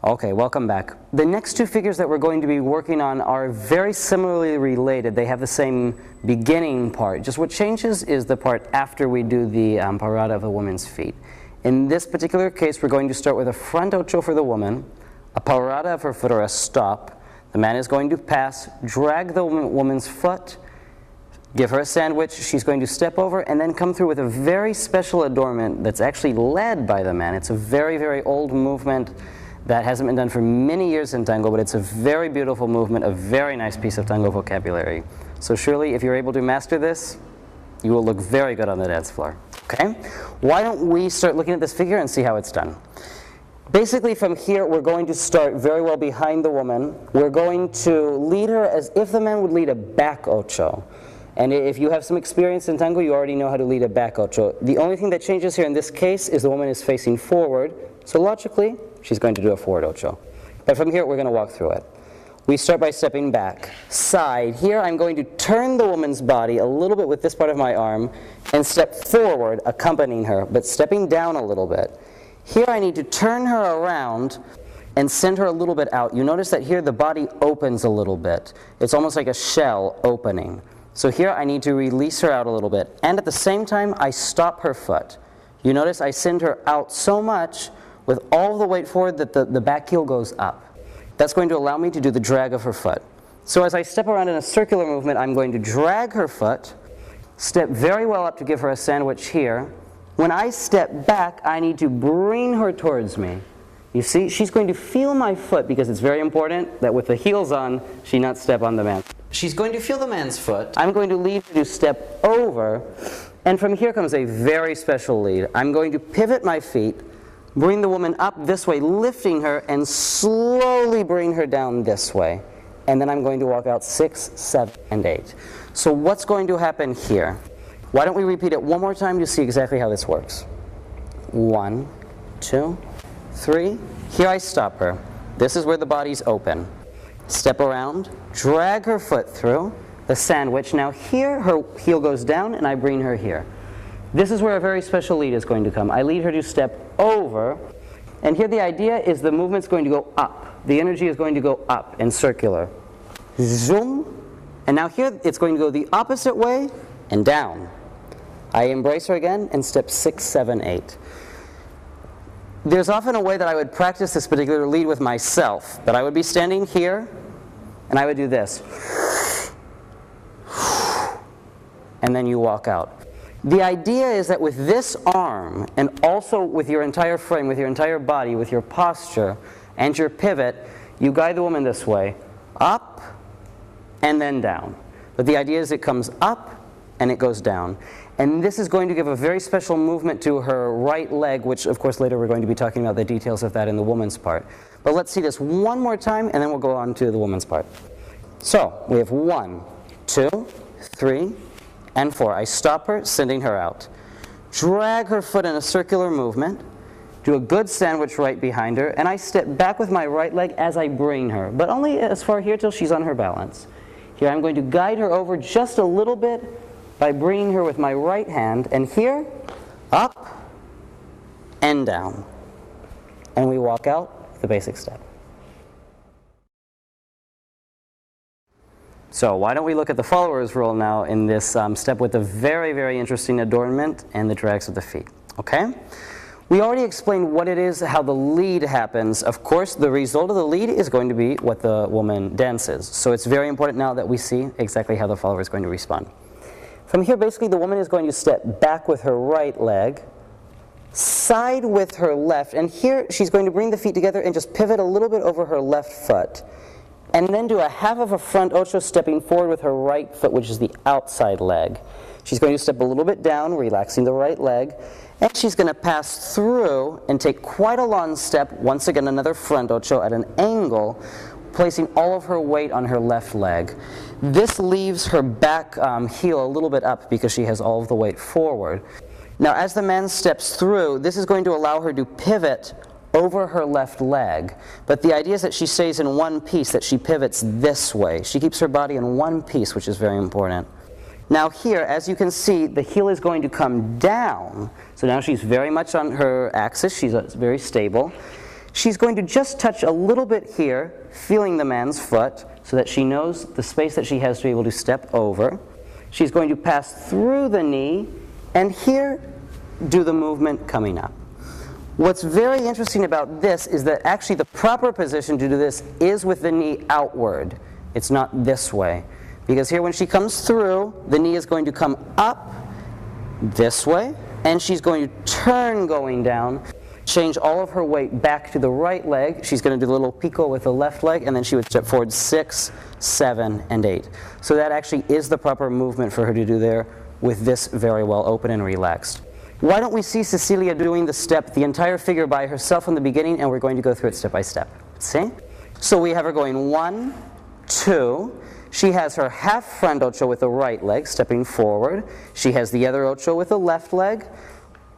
Okay, welcome back. The next two figures that we're going to be working on are very similarly related. They have the same beginning part. Just what changes is the part after we do the parada of the woman's feet. In this particular case, we're going to start with a front ocho for the woman, a parada of her foot or a stop. The man is going to pass, drag the woman's foot, give her a sandwich, she's going to step over and then come through with a very special adornment that's actually led by the man. It's a very, very old movement that hasn't been done for many years in tango, but it's a very beautiful movement, a very nice piece of tango vocabulary. So surely, if you're able to master this, you will look very good on the dance floor. Okay? Why don't we start looking at this figure and see how it's done? Basically, from here, we're going to start very well behind the woman. We're going to lead her as if the man would lead a back ocho. And if you have some experience in tango, you already know how to lead a back ocho. The only thing that changes here in this case is the woman is facing forward. So logically, she's going to do a forward ocho. But from here, we're going to walk through it. We start by stepping back. Side. Here, I'm going to turn the woman's body a little bit with this part of my arm and step forward, accompanying her, but stepping down a little bit. Here, I need to turn her around and send her a little bit out. You notice that here, the body opens a little bit. It's almost like a shell opening. So here, I need to release her out a little bit. And at the same time, I stop her foot. You notice I send her out so much with all the weight forward that the back heel goes up. That's going to allow me to do the drag of her foot. So as I step around in a circular movement, I'm going to drag her foot, step very well up to give her a sandwich here. When I step back, I need to bring her towards me. You see, she's going to feel my foot because it's very important that with the heels on, she not step on the man. She's going to feel the man's foot. I'm going to lead her to step over, and from here comes a very special lead. I'm going to pivot my feet, bring the woman up this way, lifting her, and slowly bring her down this way. And then I'm going to walk out 6, 7, and 8. So what's going to happen here? Why don't we repeat it one more time to see exactly how this works? 1, 2, 3. Here I stop her. This is where the body's open. Step around, drag her foot through, the sandwich. Now here her heel goes down and I bring her here. This is where a very special lead is going to come. I lead her to step over, and here the idea is the movement's going to go up. The energy is going to go up and circular. Zoom, and now here it's going to go the opposite way and down. I embrace her again and step 6, 7, 8. There's often a way that I would practice this particular lead with myself, but I would be standing here, and I would do this. And then you walk out. The idea is that with this arm, and also with your entire frame, with your entire body, with your posture, and your pivot, you guide the woman this way, up, and then down. But the idea is it comes up, and it goes down. And this is going to give a very special movement to her right leg, which of course later we're going to be talking about the details of that in the woman's part. But let's see this one more time, and then we'll go on to the woman's part. So, we have 1, 2, 3, and 4. I stop her, sending her out. Drag her foot in a circular movement, do a good sandwich right behind her, and I step back with my right leg as I bring her, but only as far here till she's on her balance. Here I'm going to guide her over just a little bit by bringing her with my right hand, and here, up and down. And we walk out the basic step. So why don't we look at the follower's role now in this step with a very, very interesting adornment and the drags of the feet. Okay? We already explained what it is, how the lead happens. Of course, the result of the lead is going to be what the woman dances. So it's very important now that we see exactly how the follower is going to respond. From here, basically, the woman is going to step back with her right leg, side with her left, and here she's going to bring the feet together and just pivot a little bit over her left foot. And then do a half of a front ocho, stepping forward with her right foot, which is the outside leg. She's going to step a little bit down, relaxing the right leg, and she's going to pass through and take quite a long step, once again another front ocho at an angle, placing all of her weight on her left leg. This leaves her back heel a little bit up because she has all of the weight forward. Now as the man steps through, this is going to allow her to pivot over her left leg, but the idea is that she stays in one piece, that she pivots this way. She keeps her body in one piece, which is very important. Now here, as you can see, the heel is going to come down, so now she's very much on her axis, she's very stable. She's going to just touch a little bit here, feeling the man's foot, so that she knows the space that she has to be able to step over. She's going to pass through the knee, and here, do the movement coming up. What's very interesting about this is that actually the proper position to do this is with the knee outward. It's not this way. Because here when she comes through, the knee is going to come up this way, and she's going to turn going down, change all of her weight back to the right leg. She's going to do a little pico with the left leg, and then she would step forward 6, 7, and 8. So that actually is the proper movement for her to do there with this very well open and relaxed. Why don't we see Cecilia doing the step, the entire figure by herself from the beginning, and we're going to go through it step by step. See? So we have her going 1, 2. She has her half front ocho with the right leg, stepping forward. She has the other ocho with the left leg.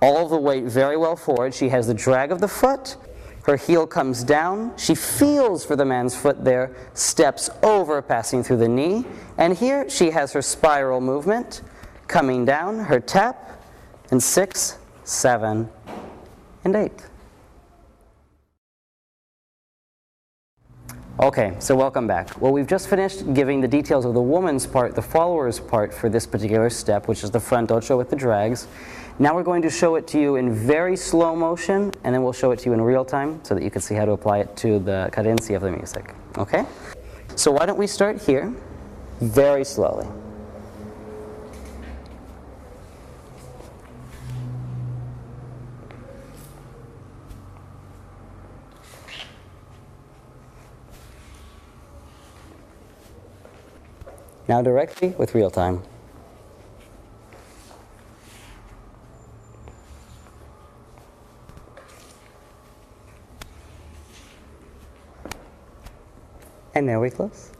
All of the weight very well forward. She has the drag of the foot. Her heel comes down. She feels for the man's foot there, steps over, passing through the knee. And here she has her spiral movement, coming down, her tap, and 6, 7, and 8. Okay, so welcome back. Well, we've just finished giving the details of the woman's part, the follower's part for this particular step, which is the front ocho with the drags. Now we're going to show it to you in very slow motion, and then we'll show it to you in real time so that you can see how to apply it to the cadencia of the music. Okay? So why don't we start here, very slowly. Now directly with real time. And there we close.